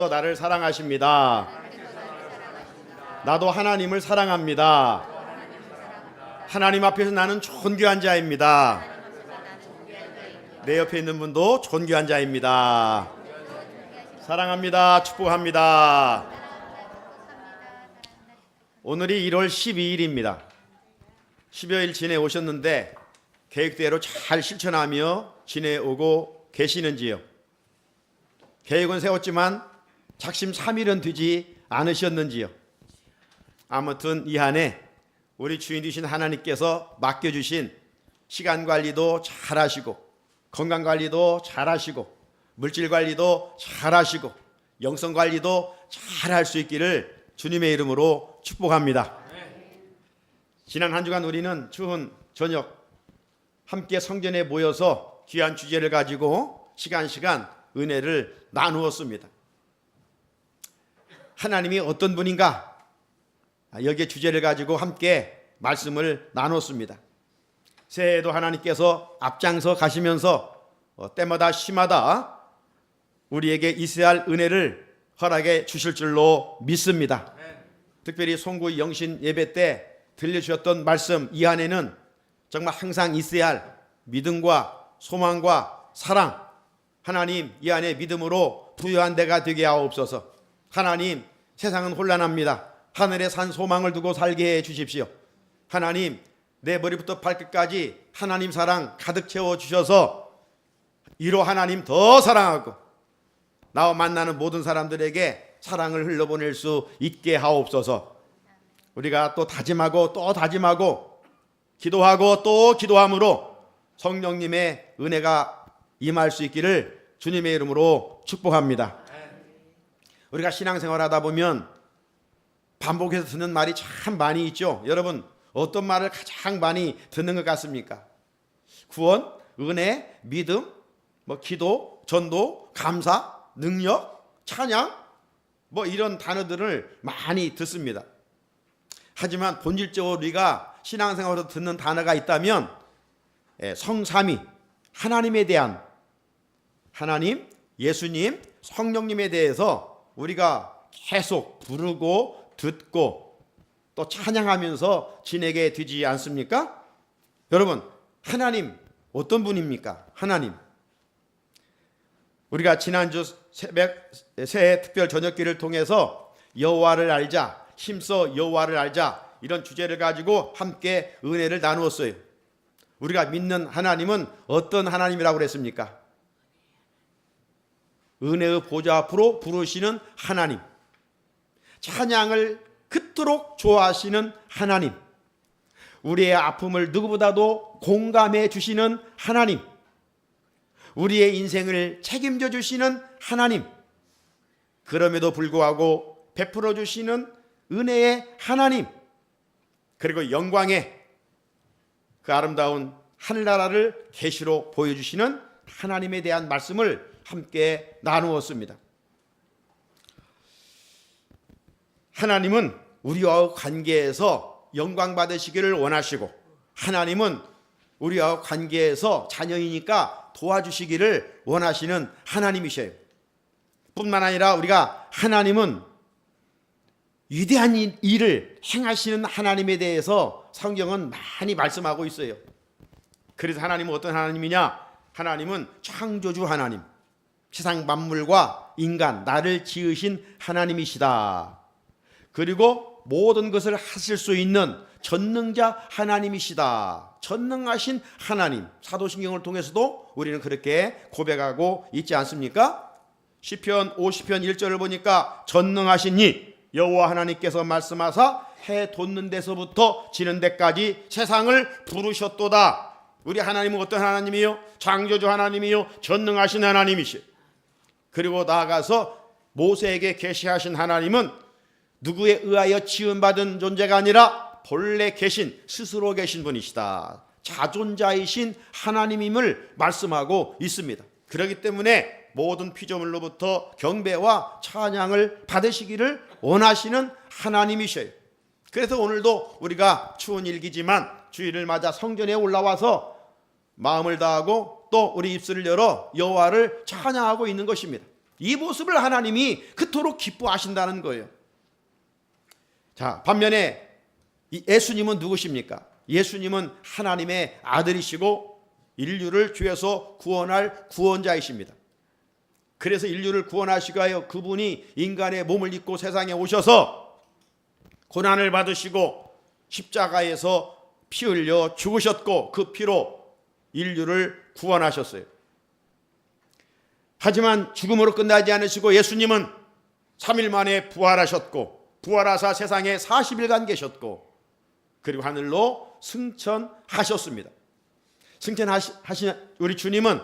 나를 사랑하십니다. 나도 하나님을 사랑합니다. 하나님 앞에서 나는 존귀한 자입니다. 내 옆에 있는 분도 존귀한 자입니다. 사랑합니다. 축복합니다. 오늘이 1월 12일입니다. 10여일 지내오셨는데 계획대로 잘 실천하며 지내오고 계시는지요? 계획은 세웠지만 작심 3일은 되지 않으셨는지요? 아무튼 이 한 해 우리 주인 되신 하나님께서 맡겨주신 시간 관리도 잘 하시고, 건강 관리도 잘 하시고, 물질 관리도 잘 하시고, 영성 관리도 잘 할 수 있기를 주님의 이름으로 축복합니다. 지난 한 주간 우리는 추운 저녁 함께 성전에 모여서 귀한 주제를 가지고 시간 은혜를 나누었습니다. 하나님이 어떤 분인가? 여기에 주제를 가지고 함께 말씀을 나눴습니다. 새해에도 하나님께서 앞장서 가시면서 때마다 시마다 우리에게 있어야 할 은혜를 허락해 주실 줄로 믿습니다. 특별히 송구 영신 예배 때 들려주셨던 말씀 이 안에는 정말 항상 있어야 할 믿음과 소망과 사랑, 하나님 이 안에 믿음으로 부유한 데가 되게 하옵소서. 하나님, 세상은 혼란합니다. 하늘에 산 소망을 두고 살게 해 주십시오. 하나님, 내 머리부터 발끝까지 하나님 사랑 가득 채워 주셔서 이로 하나님 더 사랑하고 나와 만나는 모든 사람들에게 사랑을 흘려보낼 수 있게 하옵소서. 우리가 또 다짐하고 또 다짐하고 기도하고 또 기도함으로 성령님의 은혜가 임할 수 있기를 주님의 이름으로 축복합니다. 우리가 신앙생활 하다 보면 반복해서 듣는 말이 참 많이 있죠. 여러분, 어떤 말을 가장 많이 듣는 것 같습니까? 구원, 은혜, 믿음, 기도, 전도, 감사, 능력, 찬양, 이런 단어들을 많이 듣습니다. 하지만 본질적으로 우리가 신앙생활에서 듣는 단어가 있다면 성삼위, 하나님에 대한, 하나님, 예수님, 성령님에 대해서 우리가 계속 부르고 듣고 또 찬양하면서 지내게 되지 않습니까? 여러분, 하나님 어떤 분입니까? 하나님. 우리가 지난주 새해 특별 저녁기를 통해서 여호와를 알자, 힘써 여호와를 알자, 이런 주제를 가지고 함께 은혜를 나누었어요. 우리가 믿는 하나님은 어떤 하나님이라고 그랬습니까? 은혜의 보좌 앞으로 부르시는 하나님, 찬양을 그토록 좋아하시는 하나님, 우리의 아픔을 누구보다도 공감해 주시는 하나님, 우리의 인생을 책임져 주시는 하나님, 그럼에도 불구하고 베풀어 주시는 은혜의 하나님, 그리고 영광의 그 아름다운 하늘나라를 계시로 보여주시는 하나님에 대한 말씀을 함께 나누었습니다. 하나님은 우리와 관계에서 영광 받으시기를 원하시고, 하나님은 우리와 관계에서 자녀이니까 도와주시기를 원하시는 하나님이셔요. 뿐만 아니라 우리가 하나님은 위대한 일을 행하시는 하나님에 대해서 성경은 많이 말씀하고 있어요. 그래서 하나님은 어떤 하나님이냐? 하나님은 창조주 하나님, 세상 만물과 인간, 나를 지으신 하나님이시다. 그리고 모든 것을 하실 수 있는 전능자 하나님이시다. 전능하신 하나님, 사도신경을 통해서도 우리는 그렇게 고백하고 있지 않습니까? 시편 50편 1절을 보니까 전능하신 이 여호와 하나님께서 말씀하사 해 돋는 데서부터 지는 데까지 세상을 부르셨도다. 우리 하나님은 어떤 하나님이요? 창조주 하나님이요, 전능하신 하나님이시요. 그리고 나아가서 모세에게 계시하신 하나님은 누구에 의하여 지음받은 존재가 아니라 본래 계신, 스스로 계신 분이시다. 자존자이신 하나님임을 말씀하고 있습니다. 그렇기 때문에 모든 피조물로부터 경배와 찬양을 받으시기를 원하시는 하나님이셔요. 그래서 오늘도 우리가 추운 일기지만 주일을 맞아 성전에 올라와서 마음을 다하고 또 우리 입술을 열어 여호와를 찬양하고 있는 것입니다. 이 모습을 하나님이 그토록 기뻐하신다는 거예요. 자, 반면에 이 예수님은 누구십니까? 예수님은 하나님의 아들이시고 인류를 죄에서 구원할 구원자이십니다. 그래서 인류를 구원하시기 위하여 그분이 인간의 몸을 입고 세상에 오셔서 고난을 받으시고 십자가에서 피 흘려 죽으셨고 그 피로 인류를 구원하셨어요. 하지만 죽음으로 끝나지 않으시고 예수님은 3일 만에 부활하셨고 부활하사 세상에 40일간 계셨고 그리고 하늘로 승천하셨습니다. 승천하신 우리 주님은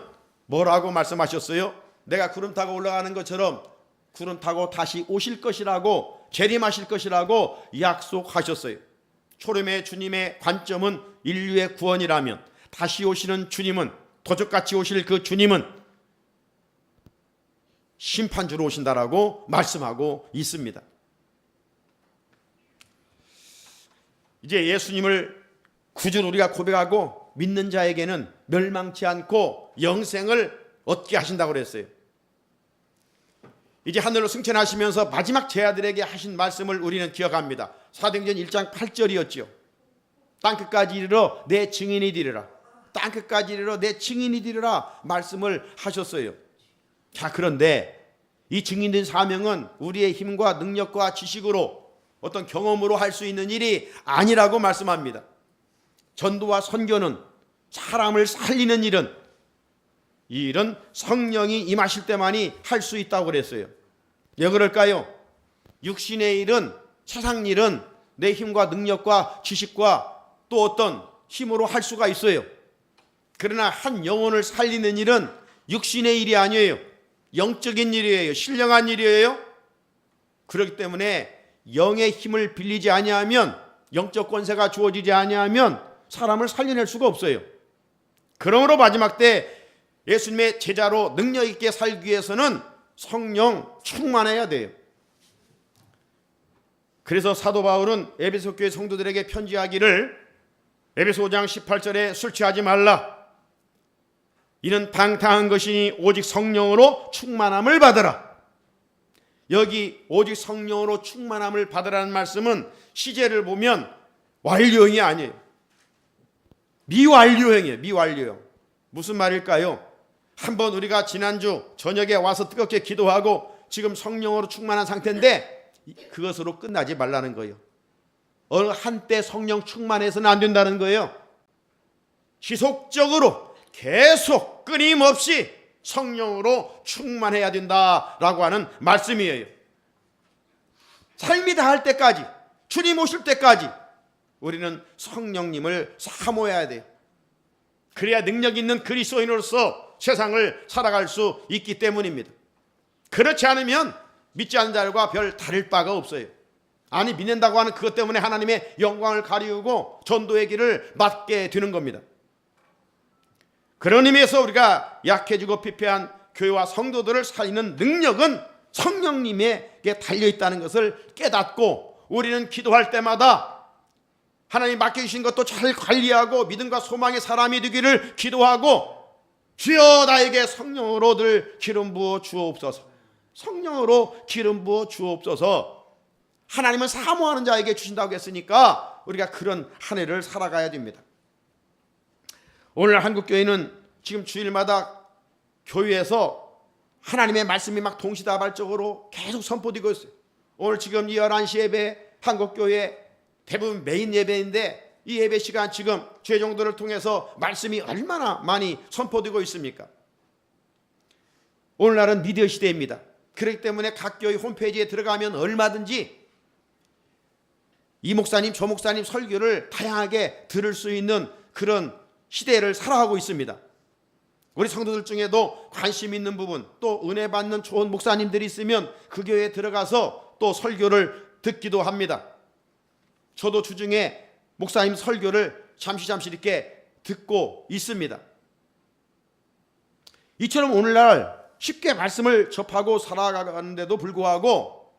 뭐라고 말씀하셨어요? 내가 구름 타고 올라가는 것처럼 구름 타고 다시 오실 것이라고 재림하실 것이라고 약속하셨어요. 초림의 주님의 관점은 인류의 구원이라면 다시 오시는 주님은 도적같이 오실 그 주님은 심판주로 오신다라고 말씀하고 있습니다. 이제 예수님을 구주로 우리가 고백하고 믿는 자에게는 멸망치 않고 영생을 얻게 하신다고 그랬어요. 이제 하늘로 승천하시면서 마지막 제자들에게 하신 말씀을 우리는 기억합니다. 사도행전 1장 8절이었죠. 땅끝까지 이르러 내 증인이 되리라. 땅끝까지 이르러 내 증인이 되리라 말씀을 하셨어요. 자, 그런데 이 증인된 사명은 우리의 힘과 능력과 지식으로 어떤 경험으로 할 수 있는 일이 아니라고 말씀합니다. 전도와 선교는 사람을 살리는 일은 이 일은 성령이 임하실 때만이 할 수 있다고 그랬어요. 왜 그럴까요? 육신의 일은 세상 일은 내 힘과 능력과 지식과 또 어떤 힘으로 할 수가 있어요. 그러나 한 영혼을 살리는 일은 육신의 일이 아니에요. 영적인 일이에요. 신령한 일이에요. 그렇기 때문에 영의 힘을 빌리지 아니하면 영적 권세가 주어지지 아니하면 사람을 살려낼 수가 없어요. 그러므로 마지막 때 예수님의 제자로 능력 있게 살기 위해서는 성령 충만해야 돼요. 그래서 사도 바울은 에베소 교회 성도들에게 편지하기를 에베소 5장 18절에 술 취하지 말라. 이는 방탕한 것이니 오직 성령으로 충만함을 받으라. 여기 오직 성령으로 충만함을 받으라는 말씀은 시제를 보면 완료형이 아니에요. 미완료형이에요. 미완료형. 무슨 말일까요? 한번 우리가 지난주 저녁에 와서 뜨겁게 기도하고 지금 성령으로 충만한 상태인데 그것으로 끝나지 말라는 거예요. 어느 한때 성령 충만해서는 안 된다는 거예요. 지속적으로 계속 끊임없이 성령으로 충만해야 된다라고 하는 말씀이에요. 삶이 다할 때까지, 주님 오실 때까지 우리는 성령님을 사모해야 돼요. 그래야 능력 있는 그리스도인으로서 세상을 살아갈 수 있기 때문입니다. 그렇지 않으면 믿지 않는 자들과 별 다를 바가 없어요. 아니, 믿는다고 하는 그것 때문에 하나님의 영광을 가리우고 전도의 길을 막게 되는 겁니다. 그런 의미에서 우리가 약해지고 피폐한 교회와 성도들을 살리는 능력은 성령님에게 달려있다는 것을 깨닫고 우리는 기도할 때마다 하나님 맡겨주신 것도 잘 관리하고 믿음과 소망의 사람이 되기를 기도하고 주여 나에게 성령으로 늘 기름 부어 주옵소서. 성령으로 기름 부어 주옵소서. 하나님은 사모하는 자에게 주신다고 했으니까 우리가 그런 한 해를 살아가야 됩니다. 오늘 한국교회는 지금 주일마다 교회에서 하나님의 말씀이 막 동시다발적으로 계속 선포되고 있어요. 오늘 지금 이 11시 예배 한국교회 대부분 메인 예배인데 이 예배 시간 지금 죄종들을 통해서 말씀이 얼마나 많이 선포되고 있습니까? 오늘날은 미디어 시대입니다. 그렇기 때문에 각 교회 홈페이지에 들어가면 얼마든지 이 목사님 저 목사님 설교를 다양하게 들을 수 있는 그런 시대를 살아가고 있습니다. 우리 성도들 중에도 관심 있는 부분 또 은혜 받는 좋은 목사님들이 있으면 그 교회에 들어가서 또 설교를 듣기도 합니다. 저도 주중에 목사님 설교를 잠시 이렇게 듣고 있습니다. 이처럼 오늘날 쉽게 말씀을 접하고 살아가는데도 불구하고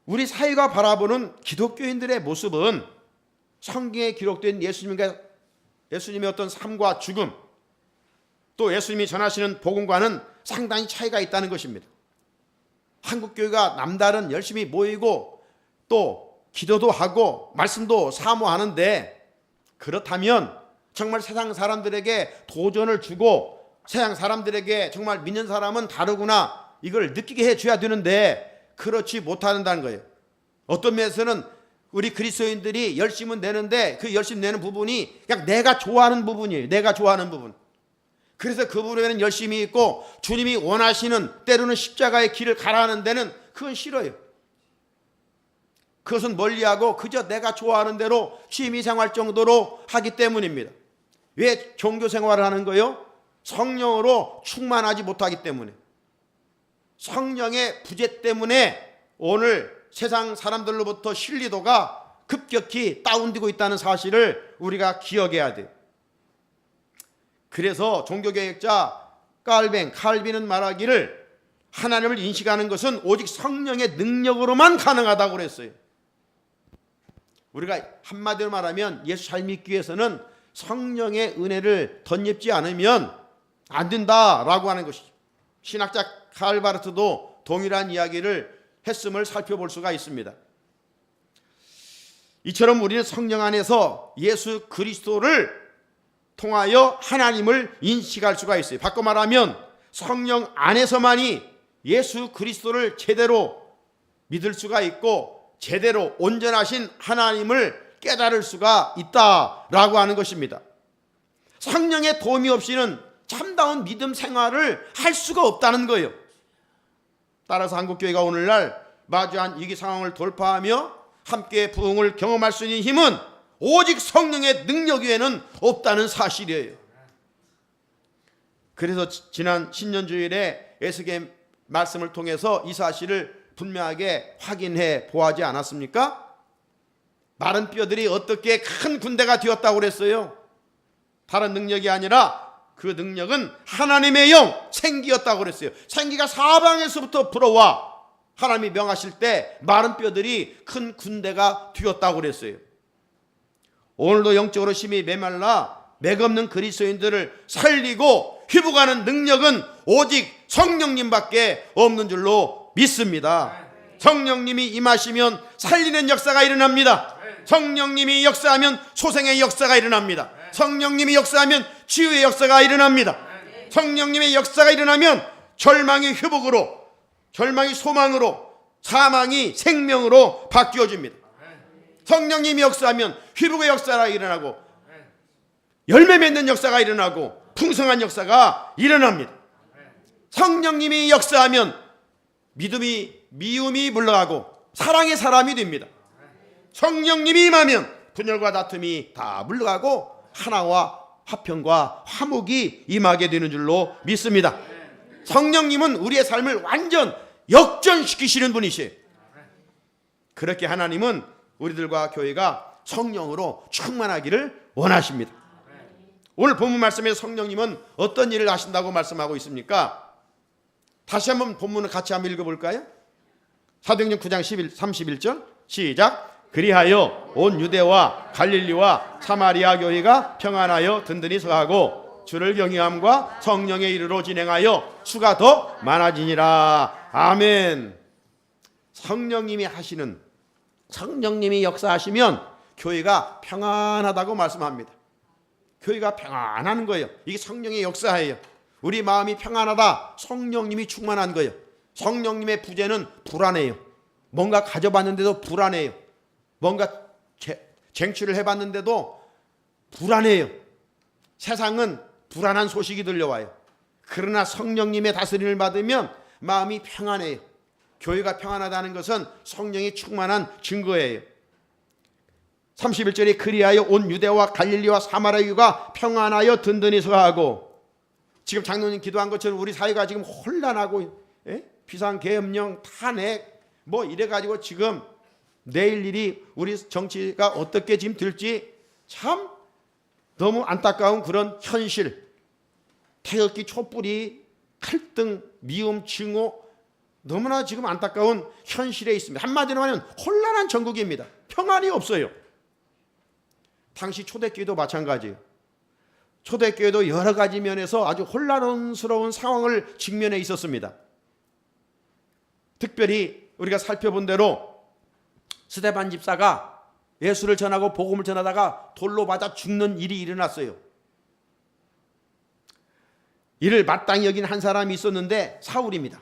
우리 사회가 바라보는 기독교인들의 모습은 성경에 기록된 예수님의 어떤 삶과 죽음 또 예수님이 전하시는 복음과는 상당히 차이가 있다는 것입니다. 한국 교회가 남다른 열심히 모이고 또 기도도 하고 말씀도 사모하는데, 그렇다면 정말 세상 사람들에게 도전을 주고 세상 사람들에게 정말 믿는 사람은 다르구나 이걸 느끼게 해줘야 되는데 그렇지 못한다는 거예요. 어떤 면에서는 우리 그리스도인들이 열심은 내는데 그 열심 내는 부분이 그냥 내가 좋아하는 부분이에요. 내가 좋아하는 부분. 그래서 그 부분에는 열심히 있고 주님이 원하시는 때로는 십자가의 길을 가라는 데는 그건 싫어요. 그것은 멀리하고 그저 내가 좋아하는 대로 취미생활 정도로 하기 때문입니다. 왜 종교생활을 하는 거예요? 성령으로 충만하지 못하기 때문에, 성령의 부재 때문에 오늘 세상 사람들로부터 신뢰도가 급격히 다운되고 있다는 사실을 우리가 기억해야 돼요. 그래서 종교개혁자 칼빈은 말하기를 하나님을 인식하는 것은 오직 성령의 능력으로만 가능하다고 그랬어요. 우리가 한마디로 말하면 예수 잘 믿기 위해서는 성령의 은혜를 덧입지 않으면 안 된다라고 하는 것이죠. 신학자 칼바르트도 동일한 이야기를 했음을 살펴볼 수가 있습니다. 이처럼 우리는 성령 안에서 예수 그리스도를 통하여 하나님을 인식할 수가 있어요. 바꿔 말하면 성령 안에서만이 예수 그리스도를 제대로 믿을 수가 있고 제대로 온전하신 하나님을 깨달을 수가 있다라고 하는 것입니다. 성령의 도움이 없이는 참다운 믿음 생활을 할 수가 없다는 거예요. 따라서 한국교회가 오늘날 마주한 위기 상황을 돌파하며 함께 부흥을 경험할 수 있는 힘은 오직 성령의 능력 외에는 없다는 사실이에요. 그래서 지난 신년주일에 에스겔 말씀을 통해서 이 사실을 분명하게 확인해 보아지 않았습니까? 마른 뼈들이 어떻게 큰 군대가 되었다고 그랬어요? 다른 능력이 아니라 그 능력은 하나님의 영, 생기였다고 그랬어요. 생기가 사방에서부터 불어와 하나님이 명하실 때 마른 뼈들이 큰 군대가 되었다고 그랬어요. 오늘도 영적으로 심히 메말라 맥없는 그리스도인들을 살리고 회복하는 능력은 오직 성령님밖에 없는 줄로 믿습니다. 성령님이 임하시면 살리는 역사가 일어납니다. 성령님이 역사하면 소생의 역사가 일어납니다. 성령님이 역사하면 치유의 역사가 일어납니다. 성령님의 역사가 일어나면 절망이 회복으로, 절망이 소망으로, 사망이 생명으로 바뀌어집니다. 성령님이 역사하면 회복의 역사가 일어나고 열매 맺는 역사가 일어나고 풍성한 역사가 일어납니다. 성령님이 역사하면 미움이 물러가고 사랑의 사람이 됩니다. 성령님이 임하면 분열과 다툼이 다 물러가고 하나와 화평과 화목이 임하게 되는 줄로 믿습니다. 성령님은 우리의 삶을 완전 역전시키시는 분이시에요. 그렇게 하나님은 우리들과 교회가 성령으로 충만하기를 원하십니다. 오늘 본문 말씀에서 성령님은 어떤 일을 하신다고 말씀하고 있습니까? 다시 한번 본문을 같이 한번 읽어볼까요? 사도행전 9장 31절 시작. 그리하여 온 유대와 갈릴리와 사마리아 교회가 평안하여 든든히 서하고 주를 경외함과 성령의 이르로 진행하여 수가 더 많아지니라. 아멘. 성령님이 하시는, 성령님이 역사하시면 교회가 평안하다고 말씀합니다. 교회가 평안한 거예요. 이게 성령의 역사예요. 우리 마음이 평안하다, 성령님이 충만한 거예요. 성령님의 부재는 불안해요. 뭔가 가져봤는데도 불안해요. 뭔가 쟁취를 해봤는데도 불안해요. 세상은 불안한 소식이 들려와요. 그러나 성령님의 다스림을 받으면 마음이 평안해요. 교회가 평안하다는 것은 성령이 충만한 증거예요. 31절에 그리하여 온 유대와 갈릴리와 사마리아가 평안하여 든든히 서하고, 지금 장로님 기도한 것처럼 우리 사회가 지금 혼란하고 비상계엄령 탄핵 뭐 이래가지고 지금 내일 일이 우리 정치가 어떻게 지금 될지 참 너무 안타까운 그런 현실, 태극기 촛불이 칼등 미움 증오, 너무나 지금 안타까운 현실에 있습니다. 한마디로 하면 혼란한 전국입니다. 평안이 없어요. 당시 초대교회도 마찬가지예요. 초대교회도 여러 가지 면에서 아주 혼란스러운 상황을 직면해 있었습니다. 특별히 우리가 살펴본 대로 스데반 집사가 예수를 전하고 복음을 전하다가 돌로 맞아 죽는 일이 일어났어요. 이를 마땅히 여긴 한 사람이 있었는데 사울입니다.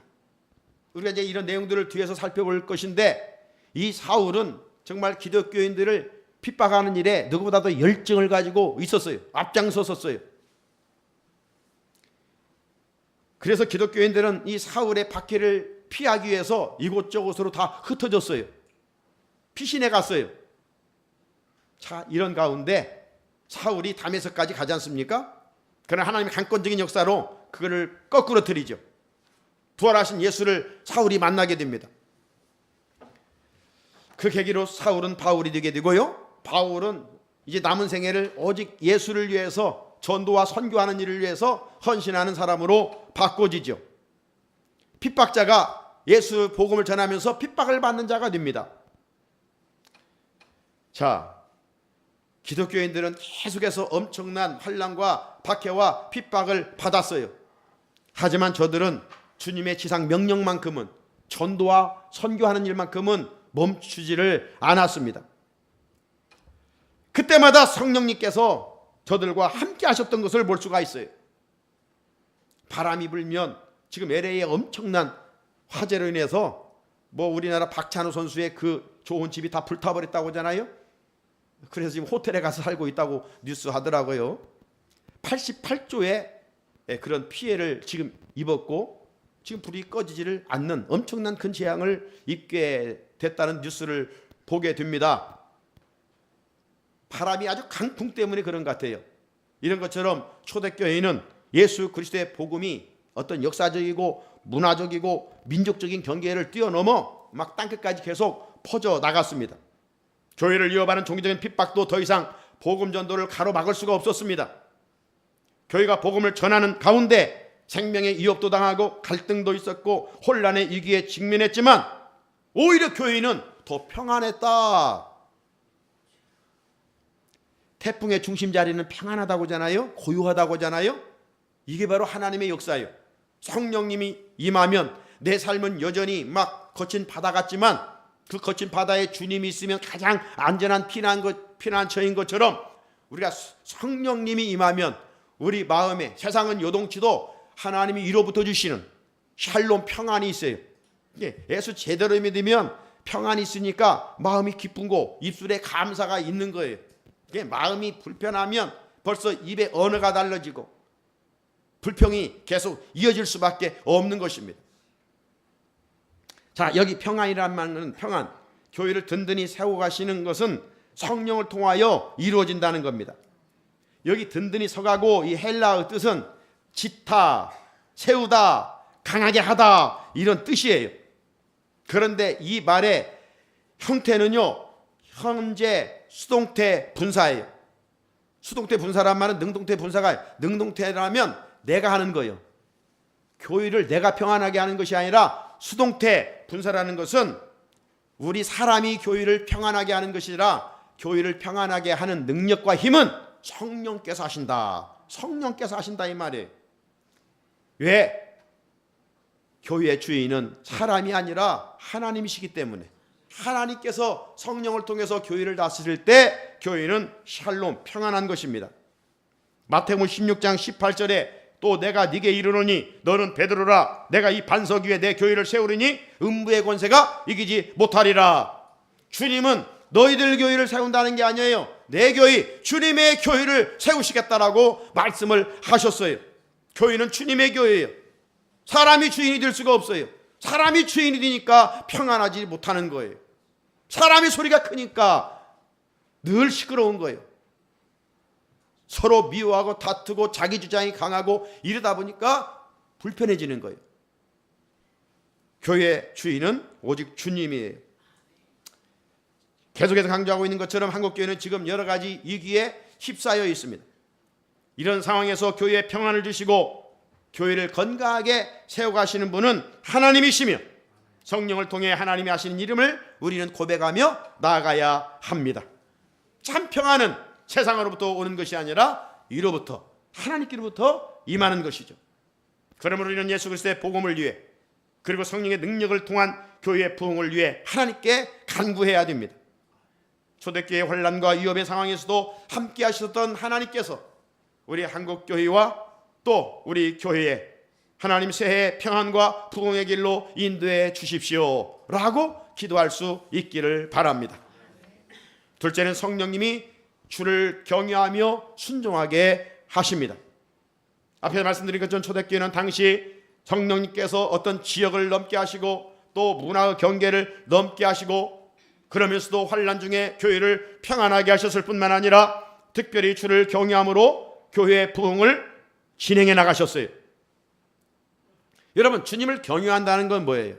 우리가 이제 이런 내용들을 뒤에서 살펴볼 것인데, 이 사울은 정말 기독교인들을 핍박하는 일에 누구보다도 열정을 가지고 있었어요. 앞장섰었어요. 그래서 기독교인들은 이 사울의 박해를 피하기 위해서 이곳저곳으로 다 흩어졌어요. 피신해 갔어요. 자, 이런 가운데 사울이 다메섹까지 가지 않습니까? 그러나 하나님의 강권적인 역사로 그거를 거꾸로 들이죠. 부활하신 예수를 사울이 만나게 됩니다. 그 계기로 사울은 바울이 되게 되고요, 바울은 이제 남은 생애를 오직 예수를 위해서 전도와 선교하는 일을 위해서 헌신하는 사람으로 바꿔지죠. 핍박자가 예수 복음을 전하면서 핍박을 받는 자가 됩니다. 자, 기독교인들은 계속해서 엄청난 환난과 박해와 핍박을 받았어요. 하지만 저들은 주님의 지상 명령만큼은, 전도와 선교하는 일만큼은 멈추지를 않았습니다. 그때마다 성령님께서 저들과 함께 하셨던 것을 볼 수가 있어요. 바람이 불면 지금 LA의 엄청난 화재로 인해서 우리나라 박찬호 선수의 그 좋은 집이 다 불타버렸다고 하잖아요. 그래서 지금 호텔에 가서 살고 있다고 뉴스 하더라고요. 88조의 그런 피해를 지금 입었고 지금 불이 꺼지지를 않는 엄청난 큰 재앙을 입게 됐다는 뉴스를 보게 됩니다. 바람이 아주 강풍 때문에 그런 것 같아요. 이런 것처럼 초대교회는 예수 그리스도의 복음이 어떤 역사적이고 문화적이고 민족적인 경계를 뛰어넘어 막 땅끝까지 계속 퍼져 나갔습니다. 교회를 이어받는 종교적인 핍박도 더 이상 복음 전도를 가로막을 수가 없었습니다. 교회가 복음을 전하는 가운데 생명의 위협도 당하고 갈등도 있었고 혼란의 위기에 직면했지만 오히려 교회는 더 평안했다. 태풍의 중심 자리는 평안하다고 하잖아요. 고요하다고 하잖아요. 이게 바로 하나님의 역사예요. 성령님이 임하면 내 삶은 여전히 막 거친 바다 같지만 그 거친 바다에 주님이 있으면 가장 안전한 피난처인 것처럼 우리가 성령님이 임하면 우리 마음에 세상은 요동치도 하나님이 위로부터 주시는 샬롬 평안이 있어요. 예수 제대로 믿으면 평안이 있으니까 마음이 기쁘고 입술에 감사가 있는 거예요. 마음이 불편하면 벌써 입에 언어가 달라지고 불평이 계속 이어질 수밖에 없는 것입니다. 자, 여기 평안이란 말은 평안, 교회를 든든히 세워 가시는 것은 성령을 통하여 이루어진다는 겁니다. 여기 든든히 서가고 이 헬라어 뜻은 짓다, 세우다, 강하게 하다 이런 뜻이에요. 그런데 이 말의 형태는요, 현재 수동태 분사예요. 수동태 분사란 말은 능동태 분사가, 능동태라면 내가 하는 거예요. 교회를 내가 평안하게 하는 것이 아니라 수동태 분사라는 것은 우리 사람이 교회를 평안하게 하는 것이라 교회를 평안하게 하는 능력과 힘은 성령께서 하신다. 성령께서 하신다 이 말이에요. 왜? 교회의 주인은 사람이 아니라 하나님이시기 때문에 하나님께서 성령을 통해서 교회를 다스릴 때 교회는 샬롬 평안한 것입니다. 마태복음 16장 18절에 또 내가 네게 이르노니 너는 베드로라 내가 이 반석 위에 내 교회를 세우리니 음부의 권세가 이기지 못하리라. 주님은 너희들 교회를 세운다는 게 아니에요. 내 교회, 주님의 교회를 세우시겠다라고 말씀을 하셨어요. 교회는 주님의 교회예요. 사람이 주인이 될 수가 없어요. 사람이 주인이 되니까 평안하지 못하는 거예요. 사람의 소리가 크니까 늘 시끄러운 거예요. 서로 미워하고 다투고 자기 주장이 강하고 이러다 보니까 불편해지는 거예요. 교회의 주인은 오직 주님이에요. 계속해서 강조하고 있는 것처럼 한국교회는 지금 여러 가지 위기에 휩싸여 있습니다. 이런 상황에서 교회에 평안을 주시고 교회를 건강하게 세워가시는 분은 하나님이시며 성령을 통해 하나님이 하시는 이름을 우리는 고백하며 나아가야 합니다. 참 평안은 세상으로부터 오는 것이 아니라 위로부터 하나님께로부터 임하는 것이죠. 그러므로 우리는 예수 그리스도의 복음을 위해 그리고 성령의 능력을 통한 교회의 부흥을 위해 하나님께 간구해야 됩니다. 초대교회의 혼란과 위협의 상황에서도 함께 하셨던 하나님께서 우리 한국교회와 또 우리 교회에 하나님 새해 평안과 부흥의 길로 인도해 주십시오 라고 기도할 수 있기를 바랍니다. 둘째는 성령님이 주를 경외하며 순종하게 하십니다. 앞에 말씀드린 것처럼 초대교회는 당시 성령님께서 어떤 지역을 넘게 하시고 또 문화의 경계를 넘게 하시고 그러면서도 환난 중에 교회를 평안하게 하셨을 뿐만 아니라 특별히 주를 경외함으로 교회의 부흥을 진행해 나가셨어요. 여러분, 주님을 경외한다는 건 뭐예요?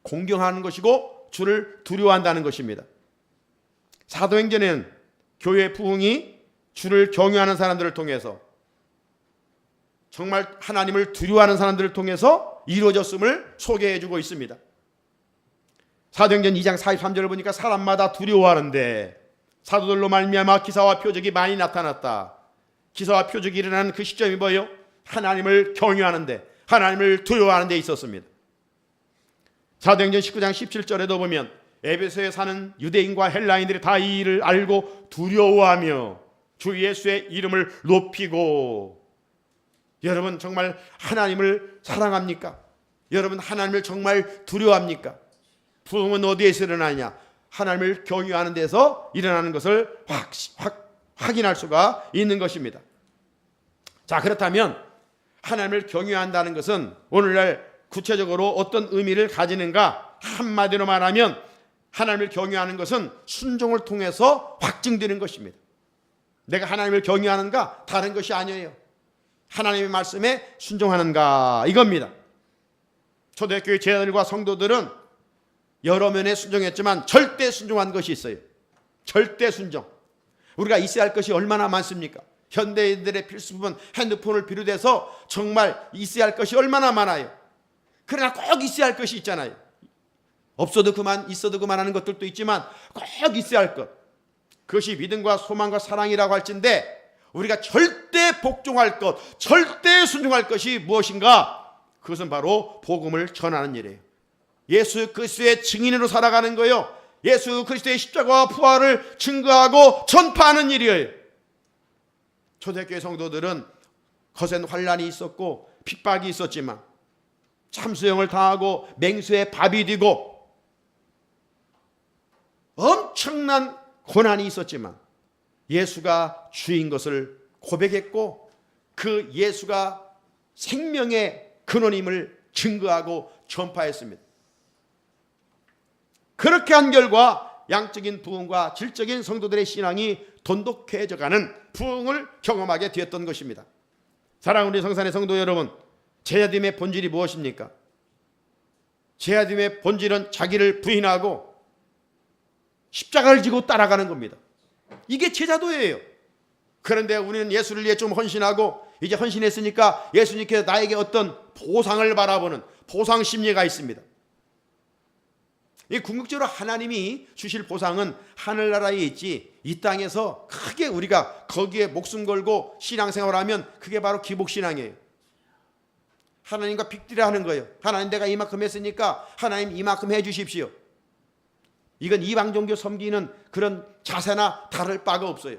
공경하는 것이고 주를 두려워한다는 것입니다. 사도행전에는 교회의 부흥이 주를 경외하는 사람들을 통해서 정말 하나님을 두려워하는 사람들을 통해서 이루어졌음을 소개해 주고 있습니다. 사도행전 2장 43절을 보니까 사람마다 두려워하는데 사도들로 말미암아 기사와 표적이 많이 나타났다. 기사와 표적이 일어나는 그 시점이 뭐예요? 하나님을 경외하는데, 하나님을 두려워하는 데 있었습니다. 사도행전 19장 17절에도 보면 에베소에 사는 유대인과 헬라인들이 다 이 일을 알고 두려워하며 주 예수의 이름을 높이고. 여러분 정말 하나님을 사랑합니까? 여러분 하나님을 정말 두려워합니까? 부흥은 어디에서 일어나냐? 하나님을 경외하는 데서 일어나는 것을 확인할 수가 있는 것입니다. 자, 그렇다면 하나님을 경외한다는 것은 오늘날 구체적으로 어떤 의미를 가지는가? 한마디로 말하면 하나님을 경외하는 것은 순종을 통해서 확증되는 것입니다. 내가 하나님을 경외하는가? 다른 것이 아니에요. 하나님의 말씀에 순종하는가? 이겁니다. 초대교회 제자들과 성도들은 여러 면에 순종했지만 절대 순종한 것이 있어요. 절대 순종. 우리가 있어야 할 것이 얼마나 많습니까? 현대인들의 필수품 핸드폰을 비롯해서 정말 있어야 할 것이 얼마나 많아요. 그러나 꼭 있어야 할 것이 있잖아요. 없어도 그만, 있어도 그만하는 것들도 있지만 꼭 있어야 할 것. 그것이 믿음과 소망과 사랑이라고 할진데 우리가 절대 복종할 것, 절대 순종할 것이 무엇인가? 그것은 바로 복음을 전하는 일이에요. 예수 그리스도의 증인으로 살아가는 거예요. 예수 그리스도의 십자가와 부활을 증거하고 전파하는 일이에요. 초대교회 성도들은 거센 환란이 있었고 핍박이 있었지만 참수형을 당하고 맹수의 밥이 되고 엄청난 고난이 있었지만 예수가 주인 것을 고백했고 그 예수가 생명의 근원임을 증거하고 전파했습니다. 그렇게 한 결과 양적인 부흥과 질적인 성도들의 신앙이 돈독해져가는 부흥을 경험하게 되었던 것입니다. 사랑하는 우리 성산의 성도 여러분, 제자됨의 본질이 무엇입니까? 제자됨의 본질은 자기를 부인하고 십자가를 지고 따라가는 겁니다. 이게 제자도예요. 그런데 우리는 예수를 위해 좀 헌신하고 이제 헌신했으니까 예수님께서 나에게 어떤 보상을 바라보는 보상 심리가 있습니다. 이 궁극적으로 하나님이 주실 보상은 하늘나라에 있지 이 땅에서 크게 우리가 거기에 목숨 걸고 신앙생활하면 그게 바로 기복신앙이에요. 하나님과 빅딜을 하는 거예요. 하나님 내가 이만큼 했으니까 하나님 이만큼 해주십시오. 이건 이방 종교 섬기는 그런 자세나 다를 바가 없어요.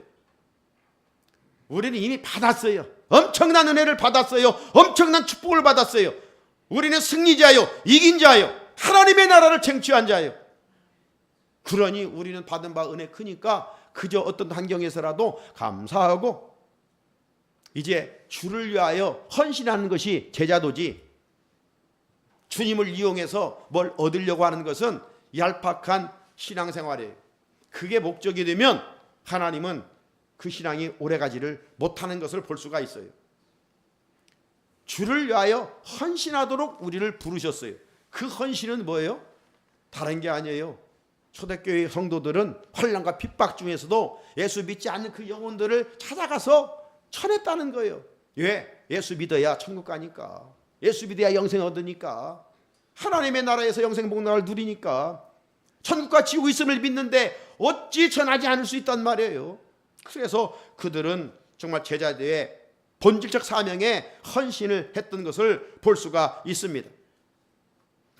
우리는 이미 받았어요. 엄청난 은혜를 받았어요. 엄청난 축복을 받았어요. 우리는 승리자요, 이긴 자요, 하나님의 나라를 쟁취한 자요. 그러니 우리는 받은 바 은혜 크니까 그저 어떤 환경에서라도 감사하고 이제 주를 위하여 헌신하는 것이 제자도지, 주님을 이용해서 뭘 얻으려고 하는 것은 얄팍한 신앙생활이에요. 그게 목적이 되면 하나님은 그 신앙이 오래가지를 못하는 것을 볼 수가 있어요. 주를 위하여 헌신하도록 우리를 부르셨어요. 그 헌신은 뭐예요? 다른 게 아니에요. 초대교회 성도들은 환난과 핍박 중에서도 예수 믿지 않는 그 영혼들을 찾아가서 전했다는 거예요. 왜? 예수 믿어야 천국 가니까. 예수 믿어야 영생 얻으니까. 하나님의 나라에서 영생 복락을 누리니까. 천국과 지옥 있음을 믿는데 어찌 전하지 않을 수 있단 말이에요. 그래서 그들은 정말 제자들의 본질적 사명에 헌신을 했던 것을 볼 수가 있습니다.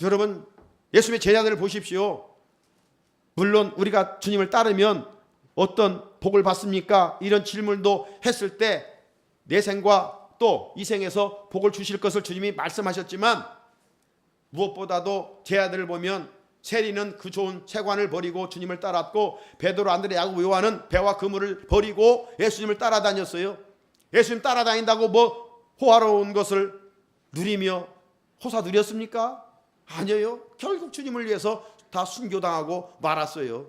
여러분, 예수님의 제자들을 보십시오. 물론 우리가 주님을 따르면 어떤 복을 받습니까? 이런 질문도 했을 때 내 생과 또 이 생에서 복을 주실 것을 주님이 말씀하셨지만, 무엇보다도 제자들을 보면 세리는 그 좋은 세관을 버리고 주님을 따랐고, 베드로, 안드레, 야고보, 요한은 배와 그물을 버리고 예수님을 따라다녔어요. 예수님 따라다닌다고 뭐 호화로운 것을 누리며 호사 누렸습니까? 아니에요. 결국 주님을 위해서 다 순교당하고 말았어요.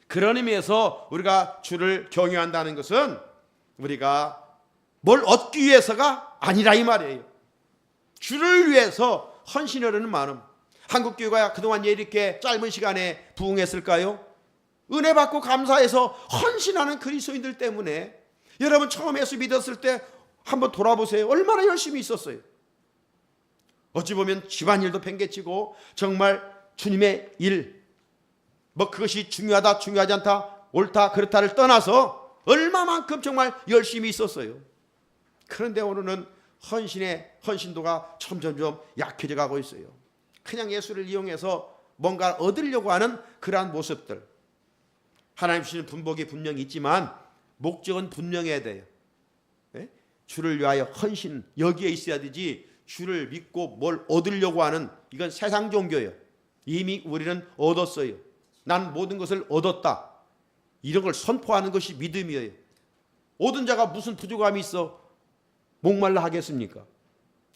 그런 의미에서 우리가 주를 경외한다는 것은 우리가 뭘 얻기 위해서가 아니라 이 말이에요. 주를 위해서 헌신하려는 마음. 한국교회가 그동안 이렇게 짧은 시간에 부흥했을까요? 은혜 받고 감사해서 헌신하는 그리스도인들 때문에. 여러분, 처음 예수 믿었을 때 한번 돌아보세요. 얼마나 열심히 있었어요. 어찌 보면 집안일도 팽개치고 정말 주님의 일, 뭐 그것이 중요하다 중요하지 않다 옳다 그렇다를 떠나서 얼마만큼 정말 열심히 있었어요. 그런데 오늘은 헌신도가 점점점 약해져 가고 있어요. 그냥 예수를 이용해서 뭔가 얻으려고 하는 그러한 모습들. 하나님 주시는 분복이 분명히 있지만 목적은 분명해야 돼요. 네? 주를 위하여 헌신, 여기에 있어야 되지 주를 믿고 뭘 얻으려고 하는, 이건 세상 종교예요. 이미 우리는 얻었어요. 난 모든 것을 얻었다, 이런 걸 선포하는 것이 믿음이에요. 얻은 자가 무슨 부족함이 있어 목말라 하겠습니까?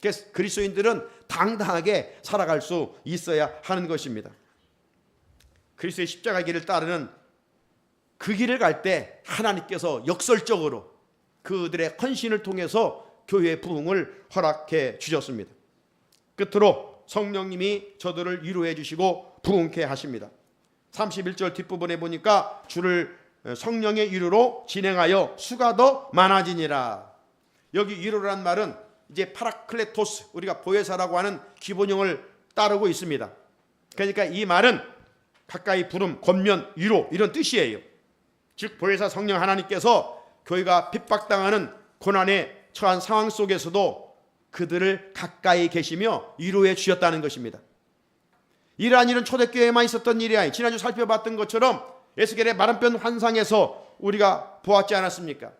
그래서 그리스도인들은 당당하게 살아갈 수 있어야 하는 것입니다. 그리스도의 십자가 길을 따르는 그 길을 갈 때 하나님께서 역설적으로 그들의 헌신을 통해서 교회의 부흥을 허락해 주셨습니다. 끝으로 성령님이 저들을 위로해 주시고 부흥케 하십니다. 31절 뒷부분에 보니까 주를 성령의 위로로 진행하여 수가 더 많아지니라. 여기 위로라는 말은 이제 파라클레토스, 우리가 보혜사라고 하는 기본형을 따르고 있습니다. 그러니까 이 말은 가까이 부름, 권면, 위로 이런 뜻이에요. 즉 보혜사 성령 하나님께서 교회가 핍박당하는 고난에 처한 상황 속에서도 그들을 가까이 계시며 위로해 주셨다는 것입니다. 이러한 일은 초대교회에만 있었던 일이 아니, 지난주 살펴봤던 것처럼 에스겔의 마른뼈 환상에서 우리가 보았지 않았습니까?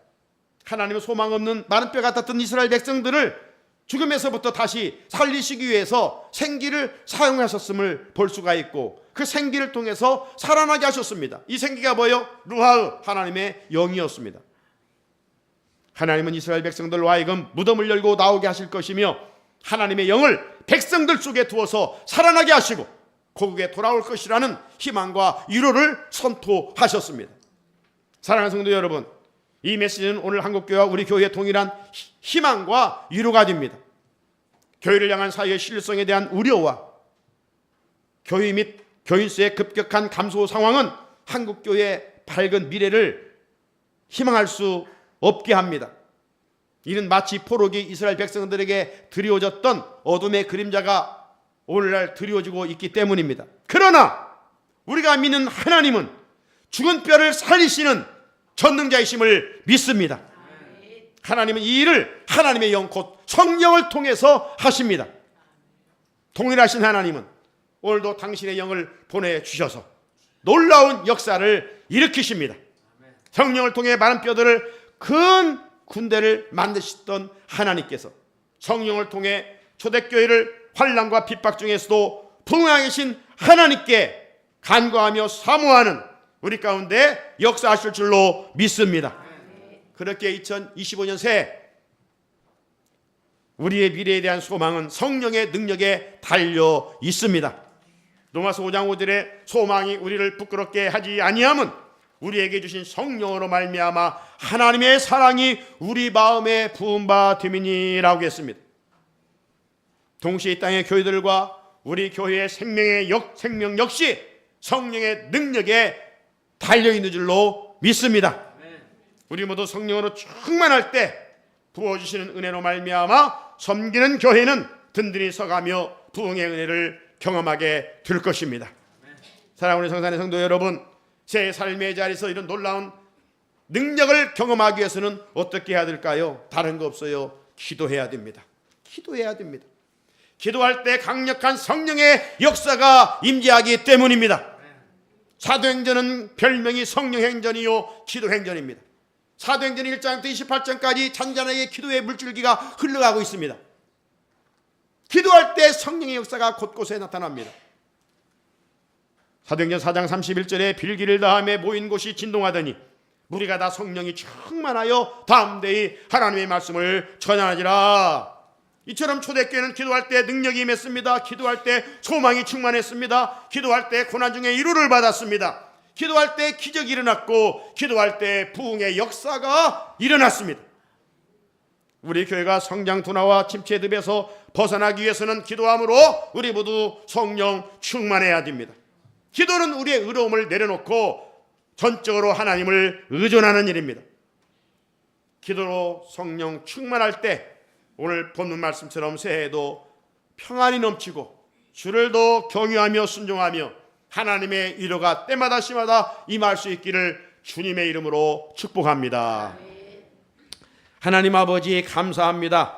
하나님의 소망 없는 마른뼈 같았던 이스라엘 백성들을 죽음에서부터 다시 살리시기 위해서 생기를 사용하셨음을 볼 수가 있고, 그 생기를 통해서 살아나게 하셨습니다. 이 생기가 뭐예요? 루하흐, 하나님의 영이었습니다. 하나님은 이스라엘 백성들로 하여금 무덤을 열고 나오게 하실 것이며, 하나님의 영을 백성들 속에 두어서 살아나게 하시고 고국에 돌아올 것이라는 희망과 위로를 선포하셨습니다. 사랑하는 성도 여러분, 이 메시지는 오늘 한국교회와 우리 교회의 동일한 희망과 위로가 됩니다. 교회를 향한 사회의 신뢰성에 대한 우려와 교회 및 교인 수의 급격한 감소 상황은 한국교회의 밝은 미래를 희망할 수 없게 합니다. 이는 마치 포로기 이스라엘 백성들에게 드리워졌던 어둠의 그림자가 오늘날 드리워지고 있기 때문입니다. 그러나 우리가 믿는 하나님은 죽은 뼈를 살리시는 전능자이심을 믿습니다. 하나님은 이 일을 하나님의 영 곧 성령을 통해서 하십니다. 동일하신 하나님은 오늘도 당신의 영을 보내주셔서 놀라운 역사를 일으키십니다. 성령을 통해 마른 뼈들을 큰 군대를 만드시던 하나님께서 성령을 통해 초대교회를 환난과 핍박 중에서도 부흥하게 계신 하나님께 간구하며 사모하는 우리 가운데 역사하실 줄로 믿습니다. 그렇게 2025년 새 우리의 미래에 대한 소망은 성령의 능력에 달려 있습니다. 로마서 5장 5절에 소망이 우리를 부끄럽게 하지 아니함은 우리에게 주신 성령으로 말미암아 하나님의 사랑이 우리 마음에 부은 바 됨이니라고 했습니다. 동시에 이 땅의 교회들과 우리 교회의 생명 역시 성령의 능력에 달려있는 줄로 믿습니다. 우리 모두 성령으로 충만할 때 부어주시는 은혜로 말미암아 섬기는 교회는 든든히 서가며 부흥의 은혜를 경험하게 될 것입니다. 사랑하는 성산의 성도 여러분, 제 삶의 자리에서 이런 놀라운 능력을 경험하기 위해서는 어떻게 해야 될까요? 다른 거 없어요. 기도해야 됩니다. 기도해야 됩니다. 기도할 때 강력한 성령의 역사가 임재하기 때문입니다. 사도행전은 별명이 성령행전이요 기도행전입니다. 사도행전 1장부터 28장까지 잔잔하게 기도의 물줄기가 흘러가고 있습니다. 기도할 때 성령의 역사가 곳곳에 나타납니다. 사도행전 4장 31절에 빌기를 다함에 모인 곳이 진동하더니 무리가 다 성령이 충만하여 담대히 하나님의 말씀을 전하지라. 이처럼 초대교회는 기도할 때 능력이 임했습니다. 기도할 때 소망이 충만했습니다. 기도할 때 고난 중에 위로를 받았습니다. 기도할 때 기적이 일어났고 기도할 때 부흥의 역사가 일어났습니다. 우리 교회가 성장 둔화와 침체 늪에서 벗어나기 위해서는 기도함으로 우리 모두 성령 충만해야 됩니다. 기도는 우리의 의로움을 내려놓고 전적으로 하나님을 의존하는 일입니다. 기도로 성령 충만할 때 오늘 본문 말씀처럼 새해에도 평안이 넘치고 주를 더 경유하며 순종하며 하나님의 위로가 때마다 시마다 임할 수 있기를 주님의 이름으로 축복합니다. 하나님 아버지 감사합니다.